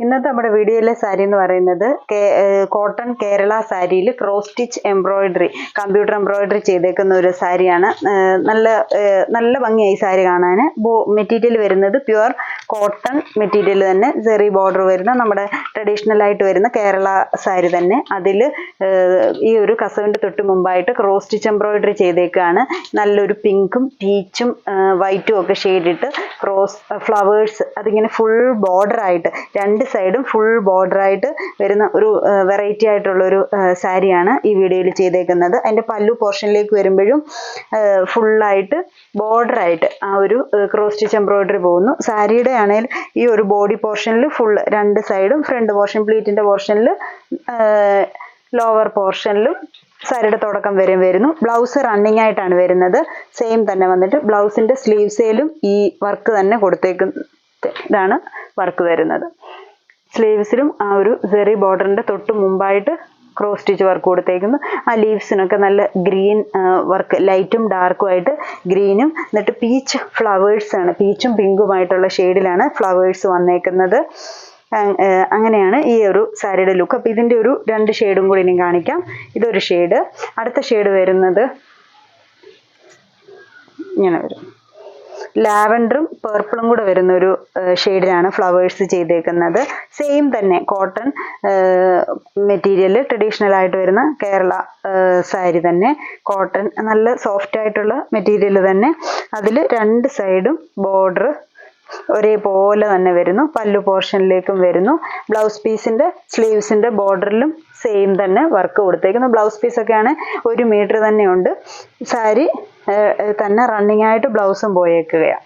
ഇന്നത്തെ നമ്മുടെ വീഡിയോയിലെ സാരി എന്ന് പറയുന്നത് കോട്ടൺ കേരള സാരിയിൽ cross stitch embroidery computer embroidery ചെയ്തേക്കുന്ന ഒരു സാരിയാണ്. നല്ല ഭംഗിയായി സാരി കാണാൻ. മെറ്റീരിയൽ വരുന്നത് പ്യുവർ കോട്ടൺ മെറ്റീരിയൽ തന്നെ, സെറി ബോർഡർ വരുന്ന നമ്മുടെ ട്രഡീഷണൽ ആയിട്ട് വരുന്ന കേരള സാരി തന്നെ. അതിൽ ഈ ഒരു കസവിൻ്റെ തൊട്ട് മുമ്പായിട്ട് ക്രോസ് സ്റ്റിച്ച് എംബ്രോയിഡറി ചെയ്തേക്കാണ്. നല്ലൊരു പിങ്കും പീച്ചും വൈറ്റും ഒക്കെ ഷെയ്ഡിട്ട് ക്രോസ് ഫ്ലവേഴ്സ് അതിങ്ങനെ ഫുൾ ബോർഡർ ആയിട്ട് രണ്ട് സൈഡും ഫുൾ ബോർഡർ ആയിട്ട് വരുന്ന ഒരു വെറൈറ്റി ആയിട്ടുള്ള ഒരു സാരിയാണ് ഈ വീഡിയോയിൽ ചെയ്തേക്കുന്നത്. അതിൻ്റെ പല്ലു പോർഷനിലേക്ക് വരുമ്പോഴും ഫുള്ളായിട്ട് ബോർഡർ ആയിട്ട് ആ ഒരു ക്രോസ് സ്റ്റിച്ച് എംബ്രോയിഡറി പോകുന്നു. സാരിയുടെ ആണെങ്കിൽ ഈ ഒരു ബോഡി പോർഷനിൽ ഫുൾ രണ്ട് സൈഡും ഫ്രണ്ട് പോർഷൻ പ്ലീറ്റിൻ്റെ പോർഷനിൽ ലോവർ പോർഷനിലും സാരിയുടെ തുടക്കം വരെ വരുന്നു. ബ്ലൗസ് റണ്ണിങ് ആയിട്ടാണ് വരുന്നത്. സെയിം തന്നെ വന്നിട്ട് ബ്ലൗസിൻ്റെ സ്ലീവ്സിലും ഈ വർക്ക് തന്നെ ഇതാണ് വർക്ക് വരുന്നത്. സ്ലീവ്സിലും ആ ഒരു സെറി ബോർഡറിൻ്റെ തൊട്ട് മുമ്പായിട്ട് ക്രോസ് സ്റ്റിച്ച് വർക്ക് കൊടുത്തേക്കുന്നു. ആ ലീവ്സിനൊക്കെ നല്ല ഗ്രീൻ വർക്ക്, ലൈറ്റും ഡാർക്കും ആയിട്ട് ഗ്രീനും, എന്നിട്ട് പീച്ച് ഫ്ലവേഴ്സാണ്, പീച്ചും പിങ്കുമായിട്ടുള്ള ഷെയ്ഡിലാണ് ഫ്ലവേഴ്സ് വന്നേക്കുന്നത്. അങ്ങനെയാണ് ഈ ഒരു സാരിയുടെ ലുക്ക്. അപ്പോൾ ഇതിൻ്റെ ഒരു രണ്ട് ഷെയ്ഡും കൂടി ഇനി കാണിക്കാം. ഇതൊരു ഷെയ്ഡ്. അടുത്ത ഷെയ്ഡ് വരുന്നത് ഇങ്ങനെ വരും. ലാവൻഡറും പേർപ്പിളും കൂടെ വരുന്ന ഒരു ഷെയ്ഡിലാണ് ഫ്ലവേഴ്സ് ചെയ്തേക്കുന്നത്. സെയിം തന്നെ കോട്ടൺ മെറ്റീരിയൽ, ട്രഡീഷണൽ ആയിട്ട് വരുന്ന കേരള സാരി തന്നെ, കോട്ടൺ നല്ല സോഫ്റ്റ് ആയിട്ടുള്ള മെറ്റീരിയൽ തന്നെ. അതിൽ രണ്ട് സൈഡും ബോർഡർ ഒരേപോലെ തന്നെ വരുന്നു. പല്ലു പോർഷനിലേക്കും വരുന്നു. ബ്ലൗസ് പീസിൻ്റെ സ്ലീവ്സിൻ്റെ ബോർഡറിലും സെയിം തന്നെ വർക്ക് കൊടുത്തേക്കുന്നു. ബ്ലൗസ് പീസൊക്കെയാണ് 1 മീറ്റർ തന്നെ ഉണ്ട്. സാരി തന്നെ റണ്ണിങ് ആയിട്ട് ബ്ലൗസും പോയേക്കുകയാണ്.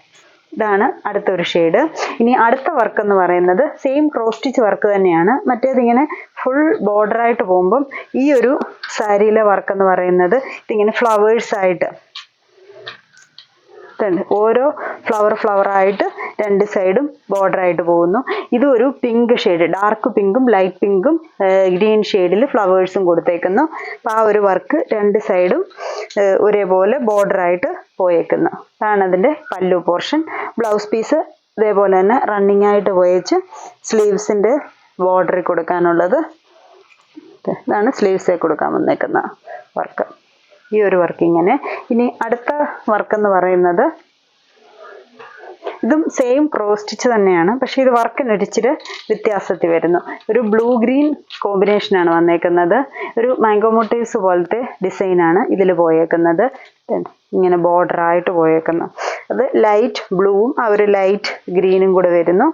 ഇതാണ് അടുത്തൊരു ഷെയ്ഡ്. ഇനി അടുത്ത വർക്ക് എന്ന് പറയുന്നത് സെയിം ക്രോസ് സ്റ്റിച്ച് വർക്ക് തന്നെയാണ്. മറ്റേതിങ്ങനെ ഫുൾ ബോർഡറായിട്ട് പോകുമ്പം ഈ ഒരു സാരിയിലെ വർക്ക് എന്ന് പറയുന്നത് ഇതിങ്ങനെ ഫ്ലവേഴ്സായിട്ട് ഓരോ ഫ്ലവർ ആയിട്ട് രണ്ട് സൈഡും ബോർഡർ ആയിട്ട് പോകുന്നു. ഇതും ഒരു പിങ്ക് ഷെയ്ഡ്, ഡാർക്ക് പിങ്കും ലൈറ്റ് പിങ്കും ഗ്രീൻ ഷെയ്ഡിൽ ഫ്ലവേഴ്സും കൊടുത്തേക്കുന്നു. അപ്പോൾ ആ ഒരു വർക്ക് രണ്ട് സൈഡും ഒരേപോലെ ബോർഡർ ആയിട്ട് പോയേക്കുന്നു. അതാണ് അതിൻ്റെ പല്ലു പോർഷൻ. ബ്ലൗസ് പീസ് ഇതേപോലെ തന്നെ റണ്ണിങ് ആയിട്ട് പോയേച്ച് സ്ലീവ്സിൻ്റെ ബോർഡറിൽ കൊടുക്കാനുള്ളത്. ഇതാണ് സ്ലീവ്സിൽ കൊടുക്കാൻ വന്നേക്കുന്ന വർക്ക്. ഈ ഒരു വർക്ക് ഇങ്ങനെ. ഇനി അടുത്ത വർക്ക് എന്ന് പറയുന്നത് ഇതും സെയിം ക്രോസ് സ്റ്റിച്ച് തന്നെയാണ്, പക്ഷേ ഇത് വർക്കിന് ഇച്ചിരി വ്യത്യാസത്തിൽ വരുന്നു. ഒരു ബ്ലൂ ഗ്രീൻ കോമ്പിനേഷനാണ് വന്നേക്കുന്നത്. ഒരു മാംഗോ മോട്ടീവ്സ് പോലത്തെ ഡിസൈനാണ് ഇതിൽ പോയേക്കുന്നത്. ഇങ്ങനെ ബോർഡറായിട്ട് പോയേക്കുന്നു. അത് ലൈറ്റ് ബ്ലൂവും ആ ഒരു ലൈറ്റ് ഗ്രീനും കൂടെ വരുന്നു.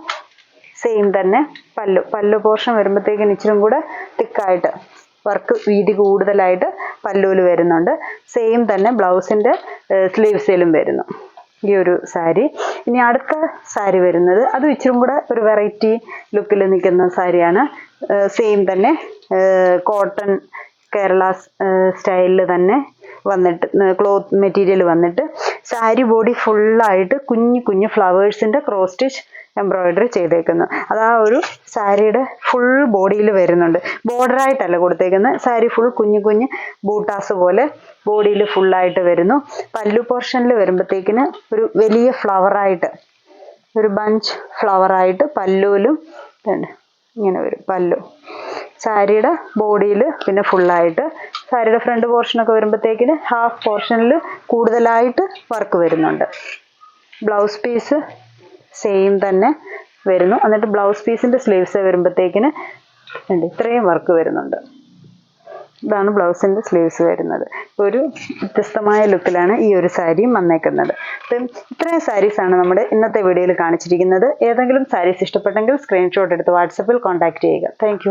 സെയിം തന്നെ പല്ലു പോർഷൻ വരുമ്പോഴത്തേക്കിന് ഇച്ചിരി കൂടെ തിക്കായിട്ട് വർക്ക് വീതി കൂടുതലായിട്ട് പല്ലുവിൽ വരുന്നുണ്ട്. സെയിം തന്നെ ബ്ലൗസിൻ്റെ സ്ലീവ്സിലും വരുന്നു ഈ ഒരു സാരി. ഇനി അടുത്ത സാരി വരുന്നത് അതും ഇച്ചിരി കൂടെ ഒരു വെറൈറ്റി ലുക്കിൽ നിൽക്കുന്ന സാരിയാണ്. സെയിം തന്നെ കോട്ടൺ കേരള സ്റ്റൈലിൽ തന്നെ വന്നിട്ട് ക്ലോത്ത് മെറ്റീരിയൽ വന്നിട്ട് സാരി ബോഡി ഫുള്ളായിട്ട് കുഞ്ഞു ഫ്ലവേഴ്സിൻ്റെ ക്രോസ് സ്റ്റിച്ച് എംബ്രോയിഡറി ചെയ്തേക്കുന്നു. അത് ആ ഒരു സാരിയുടെ ഫുൾ ബോഡിയിൽ വരുന്നുണ്ട്. ബോർഡറായിട്ടല്ല കൊടുത്തേക്കുന്നത്. സാരി ഫുൾ കുഞ്ഞു ബൂട്ടാസ് പോലെ ബോഡിയിൽ ഫുള്ളായിട്ട് വരുന്നു. പല്ലു പോർഷനിൽ വരുമ്പോഴത്തേക്കിന് ഒരു വലിയ ഫ്ലവറായിട്ട്, ഒരു ബഞ്ച് ഫ്ലവറായിട്ട് പല്ലുവിലും ഇങ്ങനെ വരും പല്ലു. സാരിയുടെ ബോഡിയിൽ പിന്നെ ഫുള്ളായിട്ട്, സാരിയുടെ ഫ്രണ്ട് പോർഷനൊക്കെ വരുമ്പോഴത്തേക്കിന് ഹാഫ് പോർഷനിൽ കൂടുതലായിട്ട് വർക്ക് വരുന്നുണ്ട്. ബ്ലൗസ് പീസ് സെയിം തന്നെ വരുന്നു. എന്നിട്ട് ബ്ലൗസ് പീസിൻ്റെ സ്ലീവ്സ് വരുമ്പോഴത്തേക്കിന് ഇത്രയും വർക്ക് വരുന്നുണ്ട്. ഇതാണ് ബ്ലൗസിൻ്റെ സ്ലീവ്സ് വരുന്നത്. ഒരു വ്യത്യസ്തമായ ലുക്കിലാണ് ഈ ഒരു സാരിയും വന്നേക്കുന്നത്. അപ്പം ഇത്രയും സാരീസാണ് നമ്മുടെ ഇന്നത്തെ വീഡിയോയിൽ കാണിച്ചിരിക്കുന്നത്. ഏതെങ്കിലും സാരീസ് ഇഷ്ടപ്പെട്ടെങ്കിൽ സ്ക്രീൻഷോട്ട് എടുത്ത് വാട്സപ്പിൽ കോൺടാക്റ്റ് ചെയ്യുക. താങ്ക്